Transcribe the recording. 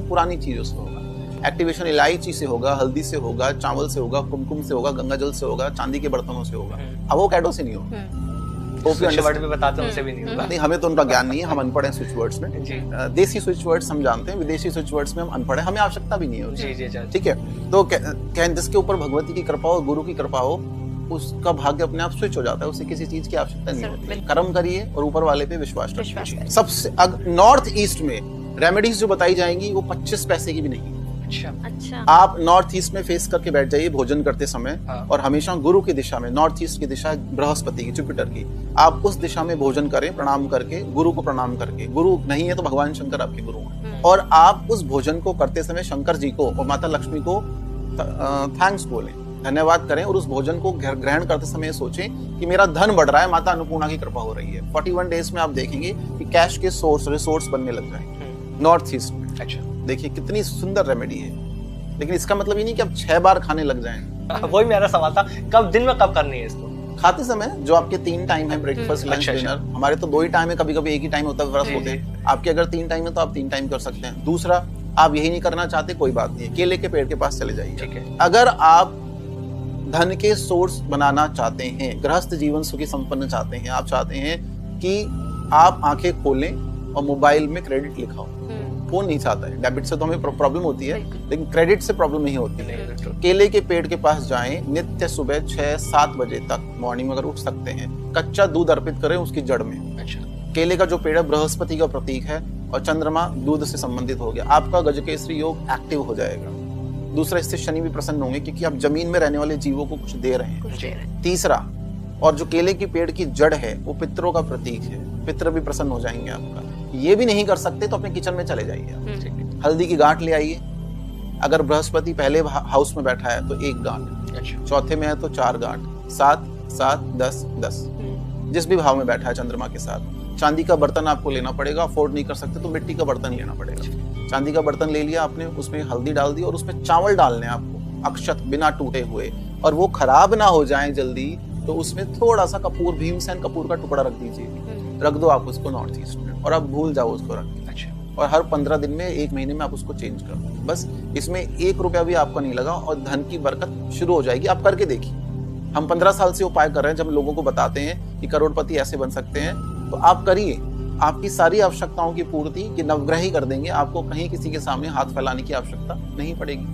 पुरानी चीजों से होगा। एक्टिवेशन इलायची से होगा, हल्दी से होगा, चावल से होगा, कुमकुम से होगा, गंगा जल से होगा, चांदी के बर्तनों से होगा, एवोकाडो से नहीं होगा। स्विच वर्ड भी बताते हैं, उनसे भी नहीं होगा। नहीं, हमें तो उनका ज्ञान नहीं है, हम अनपढ़ हैं स्विच वर्ड्स में। देसी स्विच वर्ड्स हम जानते हैं, विदेशी स्विच वर्ड्स में हम अनपढ़ हैं, हमें आवश्यकता भी नहीं है उसकी। ठीक है, तो जिसके ऊपर भगवती की कृपा हो, गुरु की कृपा हो, उसका भाग्य अपने आप स्विच हो जाता है, उसे किसी चीज की आवश्यकता नहीं होती। कर्म करिए और ऊपर वाले पे विश्वास रखिए। सबसे नॉर्थ ईस्ट में रेमेडीज जो बताई जाएंगी वो 25 पैसे की भी नहीं। अच्छा। आप नॉर्थ ईस्ट में फेस करके बैठ जाइए भोजन करते समय, और हमेशा गुरु की दिशा में, नॉर्थ ईस्ट की दिशा बृहस्पति की, जुपिटर की, आप उस दिशा में भोजन करें, प्रणाम करके, गुरु को प्रणाम करके। गुरु नहीं है तो भगवान शंकर आपके गुरु हैं, और आप उस भोजन को करते समय शंकर जी को और माता लक्ष्मी को थैंक्स बोलें, धन्यवाद करें, और उस भोजन को ग्रहण करते समय सोचें कि मेरा धन बढ़ रहा है, माता अन्नपूर्णा की कृपा हो रही है। 41 डेज में आप देखेंगे कि कैश के रिसोर्स बनने लग जाएंगे नॉर्थ ईस्ट में। अच्छा, देखिए कितनी सुंदर रेमेडी है, लेकिन इसका मतलब ये नहीं कि आप 6 बार खाने लग जाएं। वही मेरा सवाल था, कब दिन में कब करनी है इसको? खाते समय जो आपके 3 टाइम है, ब्रेकफास्ट, लंच, डिनर। हमारे तो 2 ही टाइम है, कभी कभी एक ही टाइम होता है, व्रत होते हैं। आपके अगर 3 टाइम है तो आप 3 टाइम कर सकते हैं। दूसरा, आप यही नहीं करना चाहते, कोई बात नहीं है, केले के पेड़ के पास चले जाइए। अगर आप धन के सोर्स बनाना चाहते हैं, गृहस्थ जीवन सुखी संपन्न चाहते हैं, आप चाहते हैं कि आप आंखें खोलें और मोबाइल में क्रेडिट लिखा हो, फोन नहीं चाहता है। डेबिट से तो हमें प्रॉब्लम होती है, लेकिन क्रेडिट से प्रॉब्लम नहीं होती है। केले के पेड़ के पास जाएं, नित्य सुबह 6-7 बजे तक मॉर्निंग में अगर उठ सकते हैं, कच्चा दूध अर्पित करें उसकी जड़ में। अच्छा। केले का जो पेड़ है बृहस्पति का प्रतीक है, और चंद्रमा दूध से संबंधित हो गया, आपका गजकेसरी योग एक्टिव हो जाएगा। दूसरा, इससे शनि भी प्रसन्न होंगे क्योंकि आप जमीन में रहने वाले जीवों को कुछ दे रहे हैं। तीसरा, और जो केले की पेड़ की जड़ है वो पितरों का प्रतीक है, पितर भी प्रसन्न हो जाएंगे आपका। ये भी नहीं कर सकते तो अपने किचन में चले जाइए, हल्दी की गांठ ले आइए। अगर बृहस्पति पहले हाउस में बैठा है तो 1 गांठ, अच्छा, चौथे में है तो 4 गांठ, 7, 7, 10, 10, जिस भी भाव में बैठा है चंद्रमा के साथ। चांदी का बर्तन आपको लेना पड़ेगा, अफोर्ड नहीं कर सकते तो मिट्टी का बर्तन लेना पड़ेगा। चांदी का बर्तन ले लिया आपने, उसमें हल्दी डाल दी और उसमें चावल डालने आपको, अक्षत बिना टूटे हुए, और वो खराब ना हो जाए जल्दी, तो उसमें थोड़ा सा कपूर, भीमसेन कपूर का टुकड़ा रख दीजिए, रख दो आप उसको नॉर्थ ईस्ट में, और आप भूल जाओ उसको रख। अच्छा। और हर 15 दिन में, 1 महीने में आप उसको चेंज कर दो। बस इसमें 1 रुपया भी आपका नहीं लगा और धन की बरकत शुरू हो जाएगी। आप करके देखिए, हम 15 साल से उपाय कर रहे हैं। जब लोगों को बताते हैं कि करोड़पति ऐसे बन सकते हैं, तो आप करिए, आपकी सारी आवश्यकताओं की पूर्ति ये नवग्रह ही कर देंगे। आपको कहीं किसी के सामने हाथ फैलाने की आवश्यकता नहीं पड़ेगी।